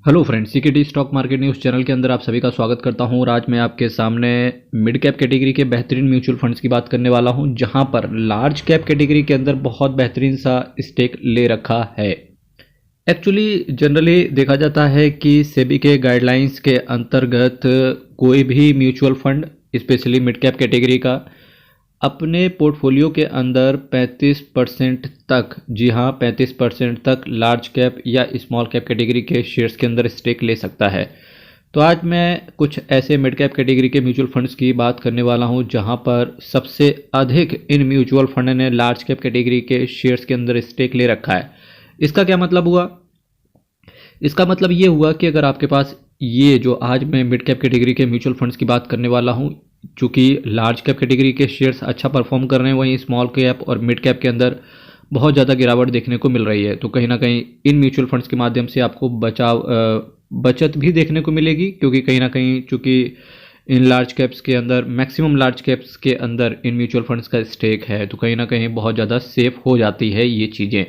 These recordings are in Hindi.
Hello friends, सीकेटी stock market news channel के अंदर आप सभी का स्वागत करता हूं। और आज मैं आपके सामने मिड कैप कैटेगरी के बेहतरीन म्यूचुअल फंड्स की बात करने वाला हूं, जहां पर लार्ज कैप कैटेगरी के अंदर बहुत बेहतरीन सा स्टेक ले रखा है। एक्चुअली जनरली देखा जाता है कि सेबी के गाइडलाइंस के अंतर्गत कोई भी mutual fund, specially mid cap category का, अपने पोर्टफोलियो के अंदर 35% तक, जी हाँ 35% तक लार्ज कैप या स्मॉल कैप कैटेगरी के शेयर्स के अंदर स्टेक ले सकता है। तो आज मैं कुछ ऐसे मिड कैप कैटेगरी के म्यूचुअल फंड्स की बात करने वाला हूं, जहां पर सबसे अधिक इन म्यूचुअल फंड ने लार्ज कैप कैटेगरी के शेयर्स के अंदर स्टेक ले रखा है। इसका क्या मतलब हुआ? इसका मतलब ये हुआ कि अगर आपके पास ये जो आज मैं मिड कैप कैटेगरी के म्यूचुअल फंड्स की बात करने वाला हूँ, चूँकि लार्ज कैप कैटेगरी के शेयर्स अच्छा परफॉर्म कर रहे हैं, वहीं स्मॉल कैप और मिड कैप के अंदर बहुत ज़्यादा गिरावट देखने को मिल रही है। तो कहीं ना कहीं इन म्यूचुअल फंड्स के माध्यम से आपको बचत भी देखने को मिलेगी, क्योंकि कहीं ना कहीं चूँकि इन लार्ज कैप्स के अंदर, मैक्सिमम लार्ज कैप्स के अंदर इन म्यूचुअल फंड्स का स्टेक है, तो कहीं ना कहीं बहुत ज़्यादा सेफ हो जाती है ये चीज़ें।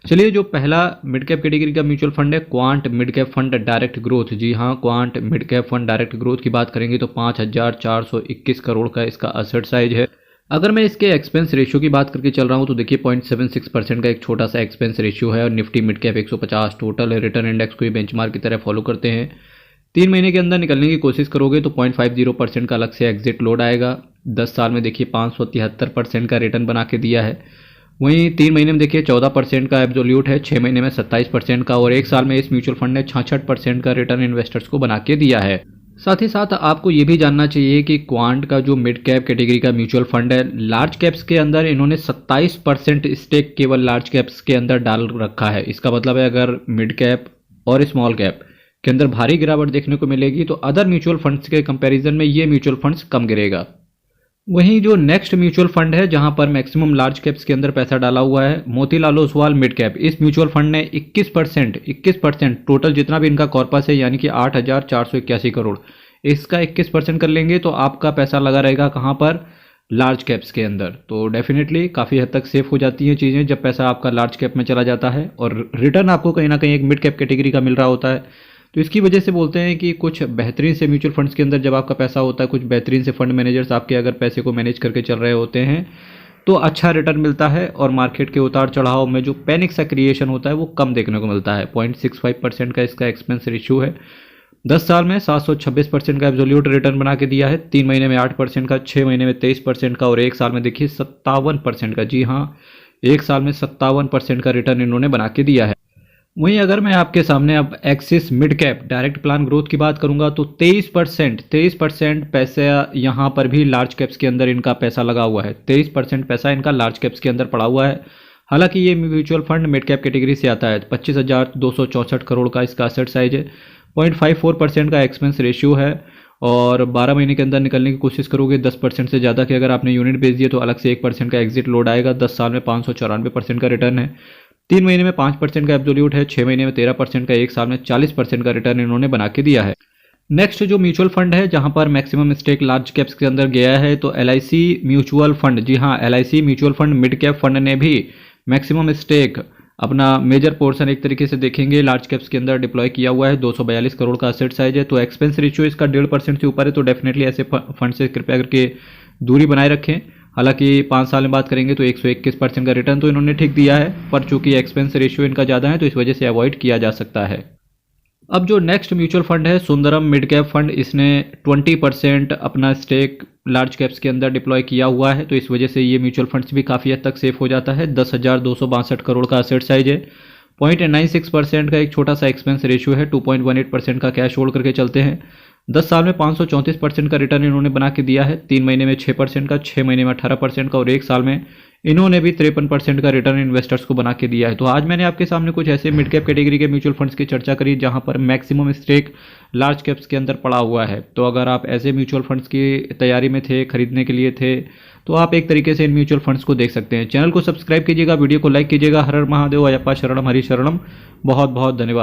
चलिए, जो पहला मिड कैप कैटेगरी का म्यूचुअल फंड है quant mid cap fund direct growth. जी हाँ, quant mid cap fund direct growth की बात करेंगे तो 5,421 करोड़ का इसका असेट साइज है। अगर मैं इसके एक्सपेंस रेशियो की बात करके चल रहा हूँ तो देखिए 0.76% का एक छोटा सा एक्सपेंस रेशियो है। और Nifty mid cap 150 total return index को बेंचमार्क की तरह फॉलो करते हैं। 3 महीने के अंदर निकलने की कोशिश करोगे तो 0.50% का अलग से एग्जिट लोड आएगा। 10 साल में देखिए 573% का रिटर्न बना के दिया है। वहीं 3 महीने में देखिए 14% का एब्सोल्यूट है, 6 महीने में 27% का, और 1 साल में इस म्यूचुअल फंड ने 66% का रिटर्न इन्वेस्टर्स को बना के दिया है। साथ ही साथ आपको ये भी जानना चाहिए कि क्वांट का जो मिड कैप कैटेगरी का म्यूचुअल फंड है, लार्ज कैप्स के अंदर इन्होंने 27% स्टेक केवल लार्ज कैप्स के अंदर डाल रखा है। इसका मतलब है अगर मिड कैप और स्मॉल कैप के अंदर भारी गिरावट देखने को मिलेगी तो अदर म्यूचुअल फंड्स के कंपैरिजन में ये म्यूचुअल फंड्स कम गिरेगा। वहीं जो नेक्स्ट म्यूचुअल फंड है जहां पर मैक्सिमम लार्ज कैप्स के अंदर पैसा डाला हुआ है, मोतीलाल ओसवाल मिड कैप। इस म्यूचुअल फंड ने 21% टोटल जितना भी इनका कॉर्पस है, यानी कि 8,481 करोड़, इसका 21% कर लेंगे तो आपका पैसा लगा रहेगा कहां पर? लार्ज कैप्स के अंदर। तो डेफिनेटली काफ़ी हद तक सेफ हो जाती हैं चीज़ें जब पैसा आपका लार्ज कैप में चला जाता है और रिटर्न आपको कहीं ना कहीं एक मिड कैप कैटेगरी का मिल रहा होता है। तो इसकी वजह से बोलते हैं कि कुछ बेहतरीन से म्यूचुअल फंड्स के अंदर जब आपका पैसा होता है, कुछ बेहतरीन से फंड मैनेजर्स आपके अगर पैसे को मैनेज करके चल रहे होते हैं तो अच्छा रिटर्न मिलता है, और मार्केट के उतार चढ़ाव में जो पैनिक सा क्रिएशन होता है वो कम देखने को मिलता है। 0.65% का इसका एक्सपेंस रेशियो है। 10 साल में 726% का एब्सोल्यूट रिटर्न बना के दिया है। 3 महीने में 8% का, 6 महीने में 23% का, और 1 साल में देखिए 57% का। जी हाँ, 1 साल में 57% का रिटर्न इन्होंने बना के दिया है। वहीं अगर मैं आपके सामने अब axis mid cap direct plan growth की बात करूंगा तो 23% पैसा यहाँ पर भी लार्ज कैप्स के अंदर इनका पैसा लगा हुआ है। 23% पैसा इनका लार्ज कैप्स के अंदर पड़ा हुआ है। हालांकि ये mutual fund mid cap category से आता है। 25,264 करोड़ का इसका असेट साइज है। 0.54% का एक्सपेंस रेशियो है, और 12 महीने के अंदर निकलने की कोशिश करोगे 10% से ज़्यादा की अगर आपने यूनिट बेच दिए तो अलग से 1% का एग्जिट लोड आएगा। 10 साल में 594% का रिटर्न है। 3 महीने में 5% का एब्सोल्यूट है, 6 महीने में 13% का, 1 साल में 40% का रिटर्न इन्होंने बना के दिया है। नेक्स्ट जो म्यूचुअल फंड है जहां पर मैक्सिमम स्टेक लार्ज कैप्स के अंदर गया है तो LIC म्यूचुअल फंड। जी हाँ, LIC mutual fund mid cap fund ने भी मैक्सिमम स्टेक, अपना मेजर पोर्शन एक तरीके से देखेंगे लार्ज कैप्स के अंदर डिप्लॉय किया हुआ है। 242 करोड़ का असेट साइज है। तो एक्सपेंस रेशियो इसका 1.5% से ऊपर है। तो डेफिनेटली ऐसे फंड से कृपया करके दूरी बनाए रखें। हालांकि 5 साल में बात करेंगे तो 121% का रिटर्न तो इन्होंने ठीक दिया है, पर चूंकि एक्सपेंस रेशियो इनका ज़्यादा है तो इस वजह से अवॉइड किया जा सकता है। अब जो नेक्स्ट म्यूचुअल फंड है सुंदरम मिड कैप फंड, इसने 20% अपना स्टेक लार्ज कैप्स के अंदर डिप्लॉय किया हुआ है। तो इस वजह से ये म्यूचुअल फंड्स भी काफ़ी हद तक सेफ हो जाता है। 10,262 करोड़ का असेट साइज है। 0.96% का एक छोटा सा एक्सपेंस रेशियो है। 2.18% का कैश होल्ड करके चलते हैं। 10 साल में 534% का रिटर्न इन्होंने बना के दिया है। 3 महीने में 6% का, 6 महीने में 18% का, और 1 साल में इन्होंने भी 53% का रिटर्न इन्वेस्टर्स को बना के दिया है। तो आज मैंने आपके सामने कुछ ऐसे मिड कैप कैटेगरी के म्यूचुअल फंड्स की चर्चा करी जहां पर मैक्सिमम स्टेक लार्ज कैप्स के अंदर पड़ा हुआ है। तो अगर आप ऐसे म्यूचुअल फंड्स की तैयारी में थे, खरीदने के लिए थे, तो आप एक तरीके से इन म्यूचुअल फंड्स को देख सकते हैं। चैनल को सब्सक्राइब कीजिएगा, वीडियो को लाइक कीजिएगा। हर हर महादेव, अयप्पा शरणम, हरि शरणम। बहुत बहुत धन्यवाद।